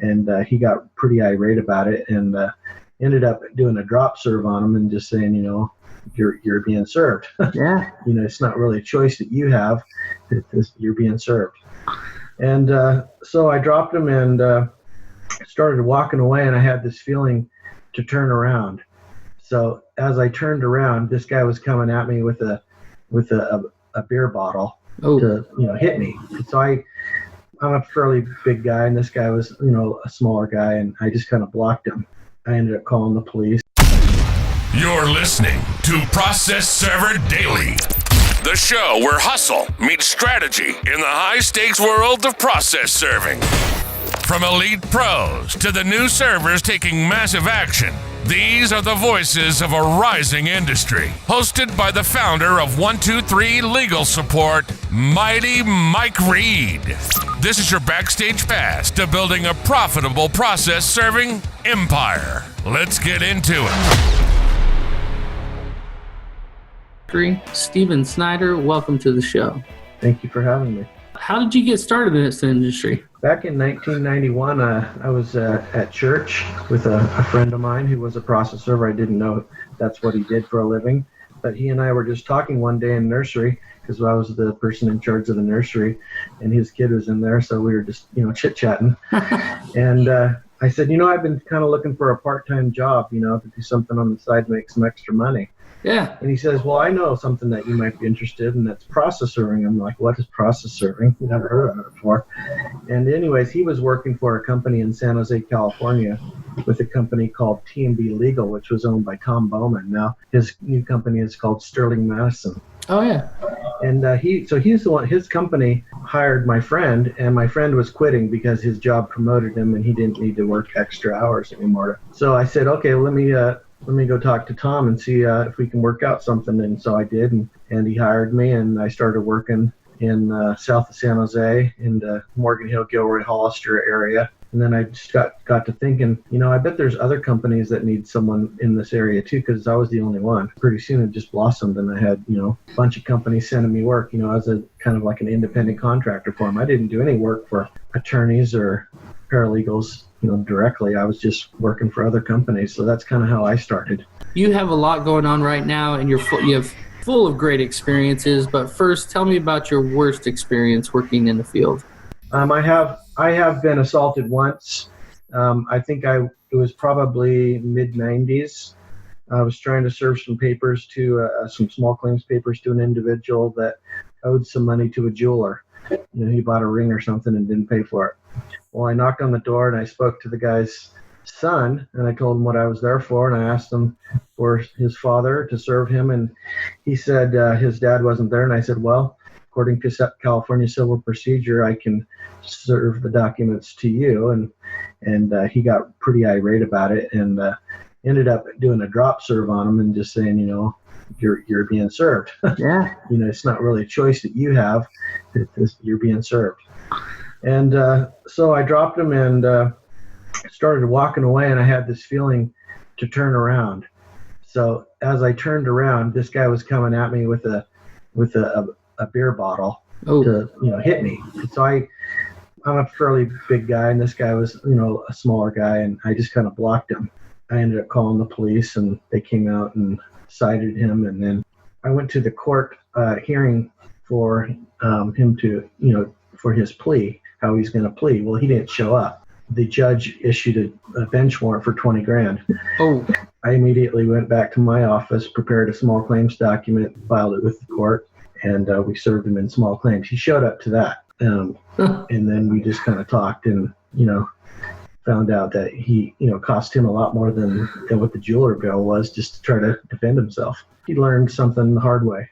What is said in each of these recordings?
and he got pretty irate about it, and ended up doing a drop serve on him and just saying, you're being served. Yeah. It's not really a choice that you have. You're being served. And so I dropped him and started walking away, and I had this feeling to turn around. So as I turned around, this guy was coming at me with a beer bottle to hit me. So I'm a fairly big guy, and this guy was a smaller guy, and I just kind of blocked him. I ended up calling the police. You're listening to Process Server Daily, the show where hustle meets strategy in the high-stakes world of process serving. From elite pros to the new servers taking massive action, these are the voices of a rising industry. Hosted by the founder of 123 Legal Support, Mighty Mike Reed. This is your backstage pass to building a profitable process serving empire. Let's get into it. Steven Snyder, welcome to the show. Thank you for having me. How did you get started in this industry? Back in 1991, I was at church with a friend of mine who was a process server. I didn't know that's what he did for a living, but he and I were just talking one day in nursery because I was the person in charge of the nursery, and his kid was in there, so we were just chit-chatting. And I said, I've been kind of looking for a part-time job, to do something on the side, make some extra money. Yeah. And he says, well, I know something that you might be interested in, that's process serving. I'm like, what is process serving? Never heard of it before. And anyways, he was working for a company in San Jose, California, with a company called T&B Legal, which was owned by Tom Bowman. Now, his new company is called Sterling Madison. Oh, yeah. And he's the one, his company hired my friend, and my friend was quitting because his job promoted him and he didn't need to work extra hours anymore. So I said, okay, let me go talk to Tom and see if we can work out something. And so I did, and he hired me, and I started working in south of San Jose in the Morgan Hill, Gilroy, Hollister area. And then I just got to thinking, I bet there's other companies that need someone in this area too, because I was the only one. Pretty soon it just blossomed, and I had, a bunch of companies sending me work, as a kind of like an independent contractor for them. I didn't do any work for attorneys or paralegals, directly. I was just working for other companies. So that's kind of how I started. You have a lot going on right now, and you have full of great experiences. But first, tell me about your worst experience working in the field. I have been assaulted once. I think it was probably mid-90s. I was trying to serve some papers to some small claims papers to an individual that owed some money to a jeweler. He bought a ring or something and didn't pay for it. Well, I knocked on the door and I spoke to the guy's son, and I told him what I was there for, and I asked him for his father to serve him, and he said his dad wasn't there, and I said, well, according to California civil procedure, I can serve the documents to you, and he got pretty irate about it, and ended up doing a drop serve on him and just saying, you're being served. Yeah. It's not really a choice that you have. You're being served. And so I dropped him and started walking away, and I had this feeling to turn around. So as I turned around, this guy was coming at me with a beer bottle to hit me. So I'm a fairly big guy, and this guy was a smaller guy, and I just kind of blocked him. I ended up calling the police, and they came out and cited him, and then I went to the court hearing for him to for his plea, how he's going to plea. Well, he didn't show up. The judge issued a bench warrant for $20,000. Oh. I immediately went back to my office, prepared a small claims document, filed it with the court, and we served him in small claims. He showed up to that, and then we just kind of talked, and found out that he cost him a lot more than what the jeweler bill was, just to try to defend himself. He learned something the hard way.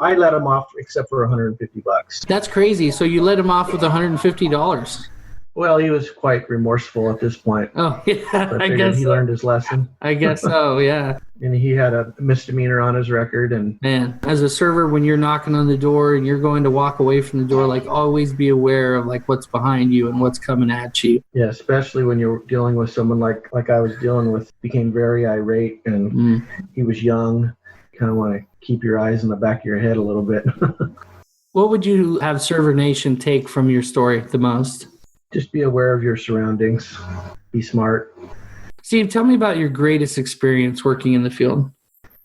I let him off except for $150. That's crazy. So you let him off with $150? Well, he was quite remorseful at this point. Oh, yeah, I guess he learned his lesson. I guess so, yeah. And he had a misdemeanor on his record. And man, as a server, when you're knocking on the door and you're going to walk away from the door, always be aware of what's behind you and what's coming at you. Yeah, especially when you're dealing with someone like I was dealing with, became very irate, and he was young. Kind of want to keep your eyes in the back of your head a little bit. What would you have Server Nation take from your story the most? Just be aware of your surroundings. Be smart. Steve, tell me about your greatest experience working in the field.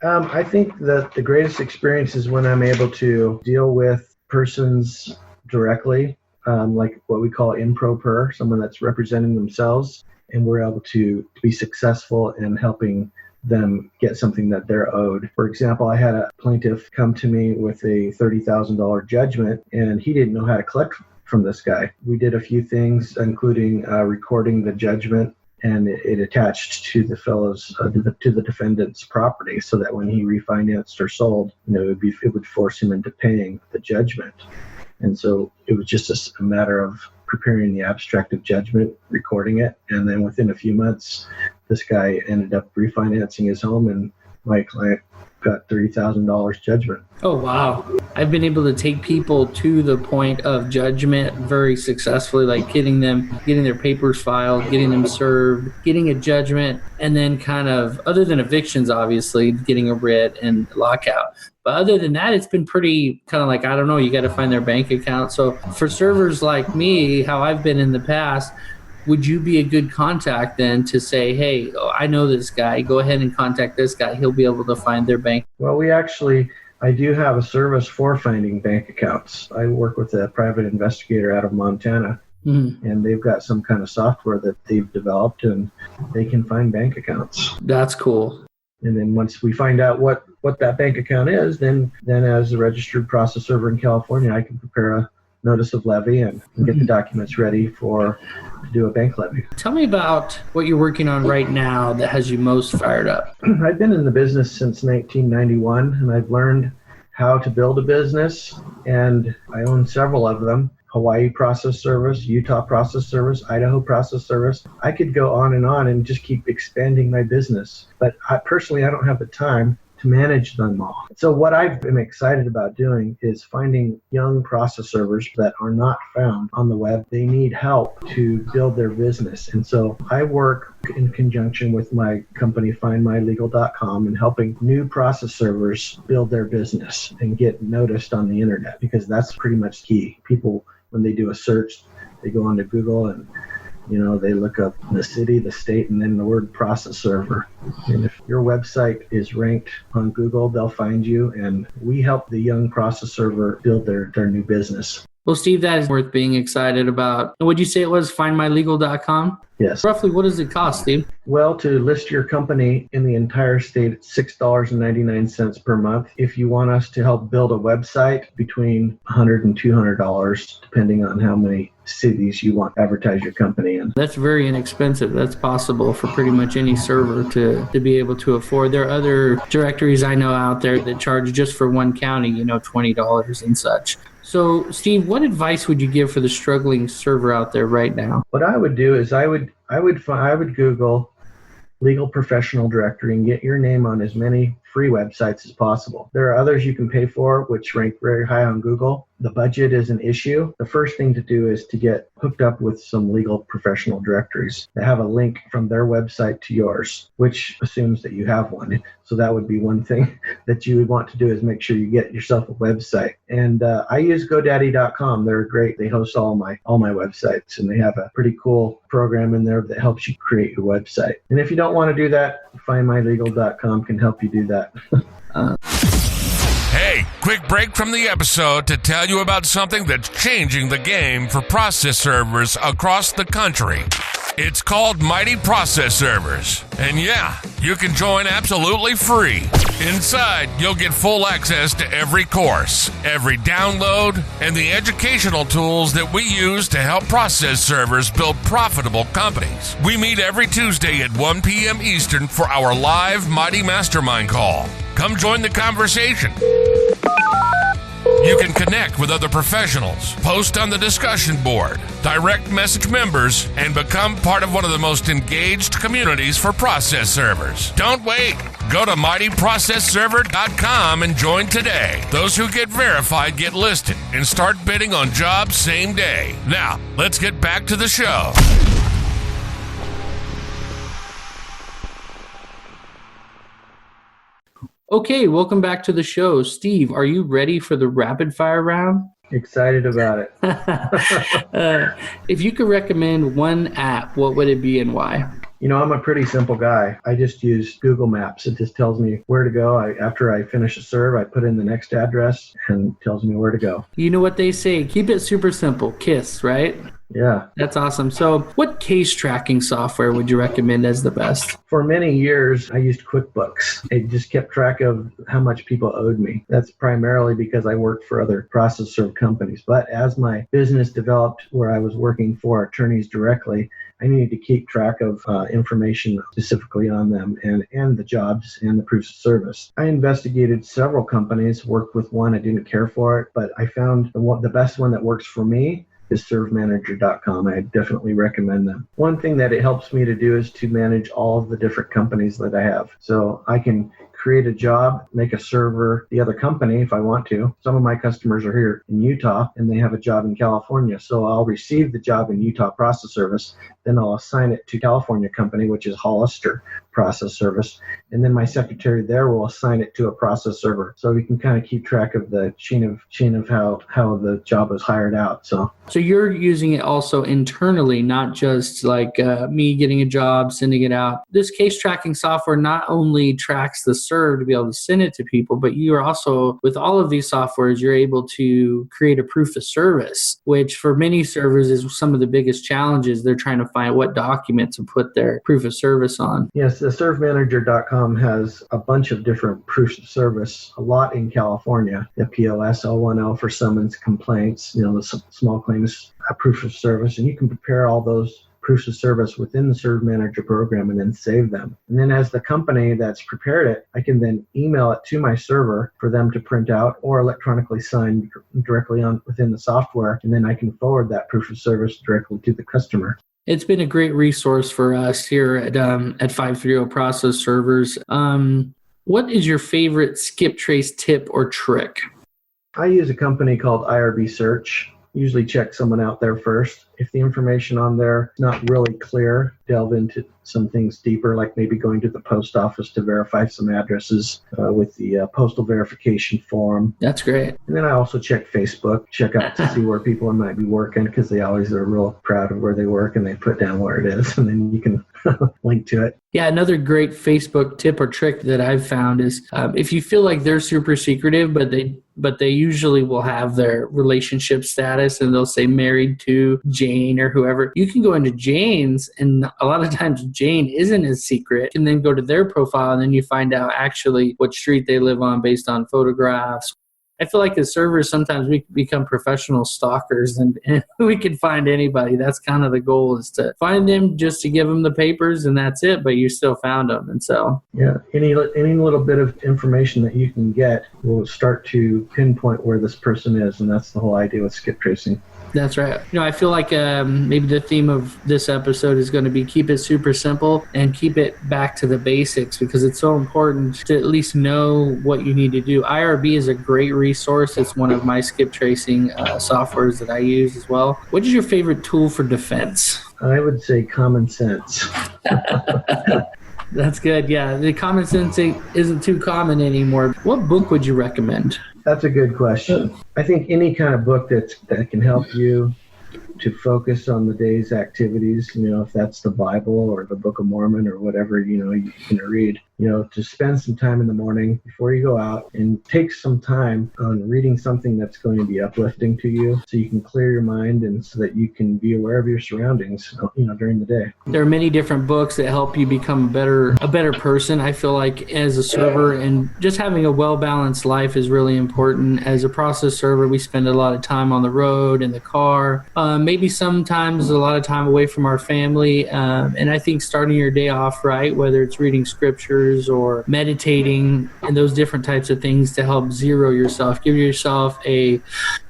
I think that the greatest experience is when I'm able to deal with persons directly, like what we call impro per, someone that's representing themselves, and we're able to be successful in helping them get something that they're owed. For example, I had a plaintiff come to me with a $30,000 judgment, and he didn't know how to collect from this guy. We did a few things, including recording the judgment, and it attached to the to the defendant's property, so that when he refinanced or sold, it would force him into paying the judgment. And so it was just a matter of preparing the abstract of judgment, recording it, and then within a few months, this guy ended up refinancing his home, and my client got $30,000 judgment. Oh, wow. I've been able to take people to the point of judgment very successfully, like getting their papers filed, getting them served, getting a judgment, and then kind of, other than evictions, obviously, getting a writ and lockout. But other than that, it's been pretty kind of like, I don't know, you got to find their bank account. So for servers like me, how I've been in the past, would you be a good contact then to say, hey, I know this guy, go ahead and contact this guy. He'll be able to find their bank. Well, I do have a service for finding bank accounts. I work with a private investigator out of Montana, and they've got some kind of software that they've developed, and they can find bank accounts. That's cool. And then once we find out what that bank account is, then as a registered process server in California, I can prepare a notice of levy and get the documents ready to do a bank levy. Tell me about what you're working on right now that has you most fired up. I've been in the business since 1991, and I've learned how to build a business, and I own several of them. Hawaii Process Service, Utah Process Service, Idaho Process Service. I could go on and just keep expanding my business, but I don't have the time to manage them all. So what I've been excited about doing is finding young process servers that are not found on the web. They need help to build their business. And so I work in conjunction with my company, findmylegal.com, and helping new process servers build their business and get noticed on the internet, because that's pretty much key. People, when they do a search, they go onto Google and they look up the city, the state, and then the word process server. And if your website is ranked on Google, they'll find you, and we help the young process server build their new business. Well, Steve, that is worth being excited about. And would you say it was findmylegal.com? Yes. Roughly, what does it cost, Steve? Well, to list your company in the entire state, it's $6.99 per month. If you want us to help build a website, between $100 and $200, depending on how many cities you want to advertise your company in. That's very inexpensive. That's possible for pretty much any server to be able to afford. There are other directories I know out there that charge just for one county, $20 and such. So, Steve, what advice would you give for the struggling server out there right now? What I would do is I would Google legal professional directory and get your name on as many free websites as possible. There are others you can pay for, which rank very high on Google. The budget is an issue. The first thing to do is to get hooked up with some legal professional directories that have a link from their website to yours, which assumes that you have one. So that would be one thing that you would want to do, is make sure you get yourself a website. And I use GoDaddy.com. They're great. They host all my websites, and they have a pretty cool program in there that helps you create your website. And if you don't want to do that, findmylegal.com can help you do that. Hey, quick break from the episode to tell you about something that's changing the game for process servers across the country. It's called Mighty Process Servers. And yeah, you can join absolutely free. Inside, you'll get full access to every course, every download, and the educational tools that we use to help process servers build profitable companies. We meet every Tuesday at 1 p.m. Eastern for our live Mighty Mastermind call. Come join the conversation. You can connect with other professionals, post on the discussion board, direct message members, and become part of one of the most engaged communities for process servers. Don't wait. Go to mightyprocessserver.com and join today. Those who get verified get listed and start bidding on jobs same day. Now, let's get back to the show. Okay, welcome back to the show. Steve, are you ready for the rapid fire round? Excited about it. If you could recommend one app, what would it be and why? I'm a pretty simple guy. I just use Google Maps. It just tells me where to go. After I finish a serve, I put in the next address and tells me where to go. You know what they say, keep it super simple. KISS, right? Yeah. That's awesome. So what case tracking software would you recommend as the best? For many years, I used QuickBooks. It just kept track of how much people owed me. That's primarily because I worked for other process serve companies. But as my business developed where I was working for attorneys directly, I needed to keep track of information specifically on them and the jobs and the proofs of service. I investigated several companies, worked with one. I didn't care for it, but I found the best one that works for me is servemanager.com. I definitely recommend them. One thing that it helps me to do is to manage all of the different companies that I have. So I can create a job, make a server the other company if I want to. Some of my customers are here in Utah and they have a job in California. So I'll receive the job in Utah Process Service, then I'll assign it to California company, which is Hollister Process Service. And then my secretary there will assign it to a process server. So we can kind of keep track of the chain of how the job was hired out. So you're using it also internally, not just like me getting a job, sending it out. This case tracking software not only tracks the serve to be able to send it to people, but you are also, with all of these softwares, you're able to create a proof of service, which for many servers is some of the biggest challenges. They're trying to find what document to put their proof of service on. Yes, the servemanager.com has a bunch of different proofs of service, a lot in California. The POS 010 for summons complaints, the small claims proof of service, and you can prepare all those proofs of service within the Serve Manager program and then save them. And then as the company that's prepared it, I can then email it to my server for them to print out or electronically sign directly on within the software, and then I can forward that proof of service directly to the customer. It's been a great resource for us here at 530 Process Servers. What is your favorite skip trace tip or trick? I use a company called IRB Search. Usually check someone out there first. If the information on there is not really clear, delve into some things deeper, like maybe going to the post office to verify some addresses with the postal verification form. That's great. And then I also check Facebook, check out to see where people might be working, because they always are real proud of where they work and they put down where it is, and then you can link to it. Yeah, another great Facebook tip or trick that I've found is if you feel like they're super secretive, but they usually will have their relationship status and they'll say married to Jane or whoever, you can go into Jane's, and a lot of times Jane isn't as secret, and then go to their profile and then you find out actually what street they live on based on photographs. I feel like as servers, sometimes we become professional stalkers and we can find anybody. That's kind of the goal, is to find them just to give them the papers and that's it, but you still found them. And so, yeah, any little bit of information that you can get will start to pinpoint where this person is. And that's the whole idea with skip tracing. That's right. I feel like maybe the theme of this episode is going to be keep it super simple and keep it back to the basics, because it's so important to at least know what you need to do. IRB is a great resource. It's one of my skip tracing softwares that I use as well. What is your favorite tool for defense? I would say common sense. That's good. Yeah, the common sense isn't too common anymore. What book would you recommend? That's a good question. I think any kind of book that can help you to focus on the day's activities, if that's the Bible or the Book of Mormon or whatever, you can read, to spend some time in the morning before you go out and take some time on reading something that's going to be uplifting to you, so you can clear your mind and so that you can be aware of your surroundings, during the day. There are many different books that help you become a better person. I feel like as a server, and just having a well-balanced life is really important. As a process server, we spend a lot of time on the road, in the car, maybe sometimes a lot of time away from our family. And I think starting your day off right, whether it's reading scriptures or meditating and those different types of things to help zero yourself, give yourself a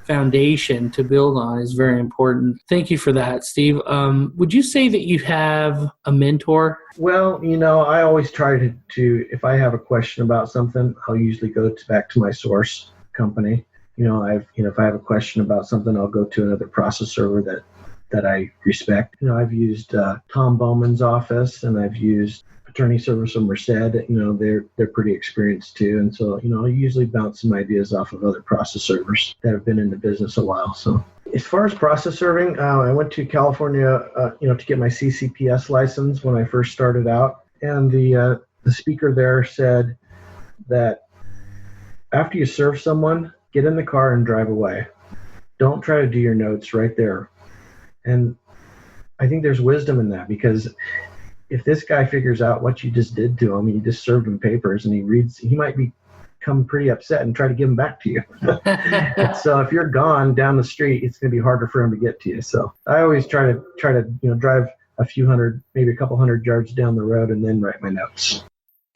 foundation to build on, is very important. Thank you for that, Steve. Would you say that you have a mentor? Well, I always try to if I have a question about something, I'll usually go back to my source company. If I have a question about something, I'll go to another process server that I respect. I've used Tom Bowman's office, and I've used attorney service from Merced, they're pretty experienced too. And so, I usually bounce some ideas off of other process servers that have been in the business a while. So as far as process serving, I went to California, to get my CCPS license when I first started out. And the speaker there said that after you serve someone, get in the car and drive away. Don't try to do your notes right there. And I think there's wisdom in that, because if this guy figures out what you just did to him, you just served him papers, and he might become pretty upset and try to give them back to you. So if you're gone down the street, it's going to be harder for him to get to you. So I always try to drive a few hundred, maybe a couple hundred yards down the road and then write my notes.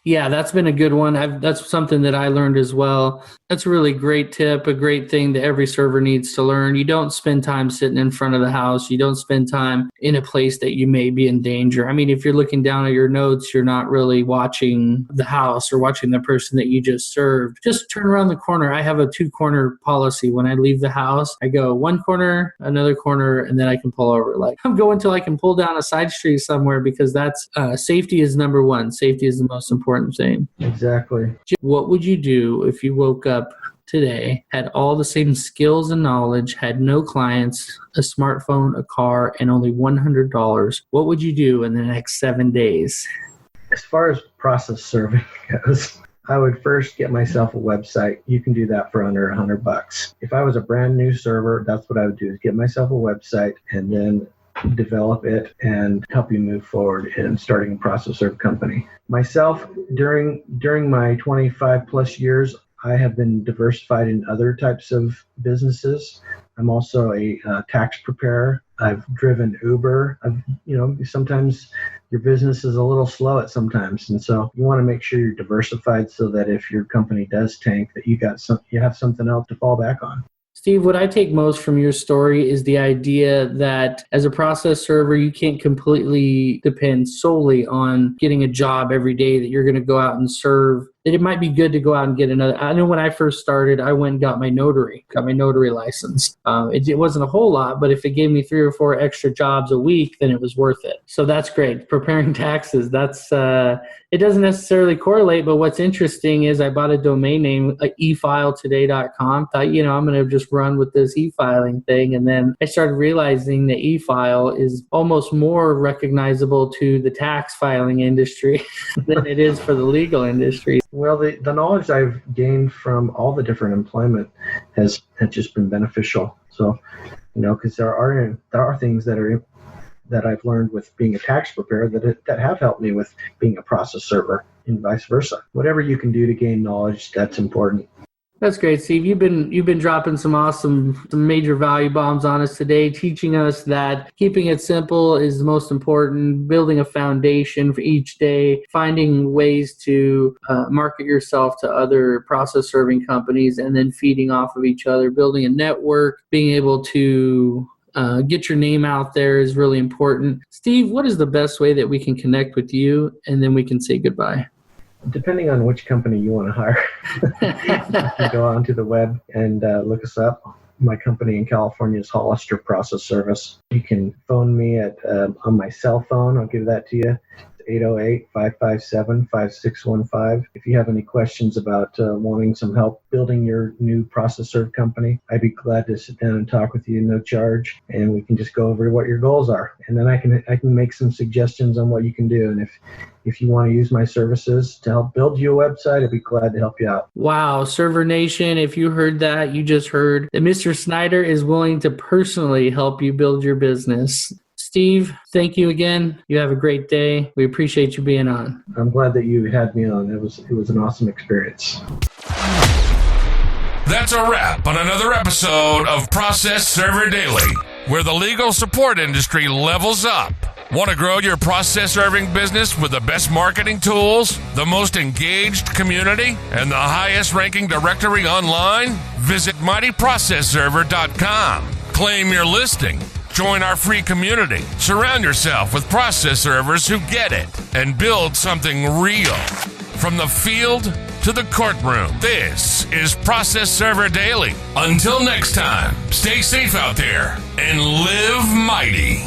Yeah, that's been a good one. That's something that I learned as well. That's a really great tip, a great thing that every server needs to learn. You don't spend time sitting in front of the house. You don't spend time in a place that you may be in danger. I mean, if you're looking down at your notes, you're not really watching the house or watching the person that you just served. Just turn around the corner. I have a 2-corner policy. When I leave the house, I go one corner, another corner, and then I can pull over. Like, I'm going until I can pull down a side street somewhere, because that's safety is number one. Safety is the most important thing. Exactly. What would you do if you woke up today, had all the same skills and knowledge, had no clients, a smartphone, a car, and only $100? What would you do in the next 7 days? As far as process serving goes, I would first get myself a website. You can do that for under $100. If I was a brand new server, that's what I would do, is get myself a website and then develop it and help you move forward in starting a process serve company. Myself, during my 25 plus years, I have been diversified in other types of businesses. I'm also a tax preparer. I've driven Uber. Sometimes your business is a little slow at sometimes, and so you want to make sure you're diversified so that if your company does tank, that you have something else to fall back on. Steve, what I take most from your story is the idea that as a process server, you can't completely depend solely on getting a job every day that you're going to go out and serve. That it might be good to go out and get another. I know when I first started, I went and got my notary license. It wasn't a whole lot, but if it gave me 3 or 4 extra jobs a week, then it was worth it. So that's great. Preparing taxes, it doesn't necessarily correlate, but what's interesting is I bought a domain name, eFileToday.com. Thought, I'm going to just run with this e-filing thing. And then I started realizing that e-file is almost more recognizable to the tax filing industry than it is for the legal industry. Well, the knowledge I've gained from all the different employment has just been beneficial. So, because there are things that I've learned with being a tax preparer that have helped me with being a process server, and vice versa. Whatever you can do to gain knowledge, that's important. That's great, Steve. You've been dropping some major value bombs on us today, teaching us that keeping it simple is the most important, building a foundation for each day, finding ways to market yourself to other process serving companies, and then feeding off of each other, building a network, being able to get your name out there is really important. Steve, what is the best way that we can connect with you, and then we can say goodbye? Depending on which company you want to hire, you can go onto the web and look us up. My company in California is Hollister Process Service. You can phone me on my cell phone. I'll give that to you. It's 808-557-5615. If you have any questions about wanting some help building your new process serve company, I'd be glad to sit down and talk with you, no charge, and we can just go over what your goals are. And then I can make some suggestions on what you can do. And if you want to use my services to help build you a website, I'd be glad to help you out. Wow, Server Nation, if you heard that, you just heard that Mr. Snyder is willing to personally help you build your business. Steve, thank you again. You have a great day. We appreciate you being on. I'm glad that you had me on. It was an awesome experience. That's a wrap on another episode of Process Server Daily, where the legal support industry levels up. Want to grow your process serving business with the best marketing tools, the most engaged community, and the highest ranking directory online? Visit mightyprocessserver.com. Claim your listing. Join our free community. Surround yourself with process servers who get it and build something real. From the field to the courtroom, this is Process Server Daily. Until next time, stay safe out there and live mighty.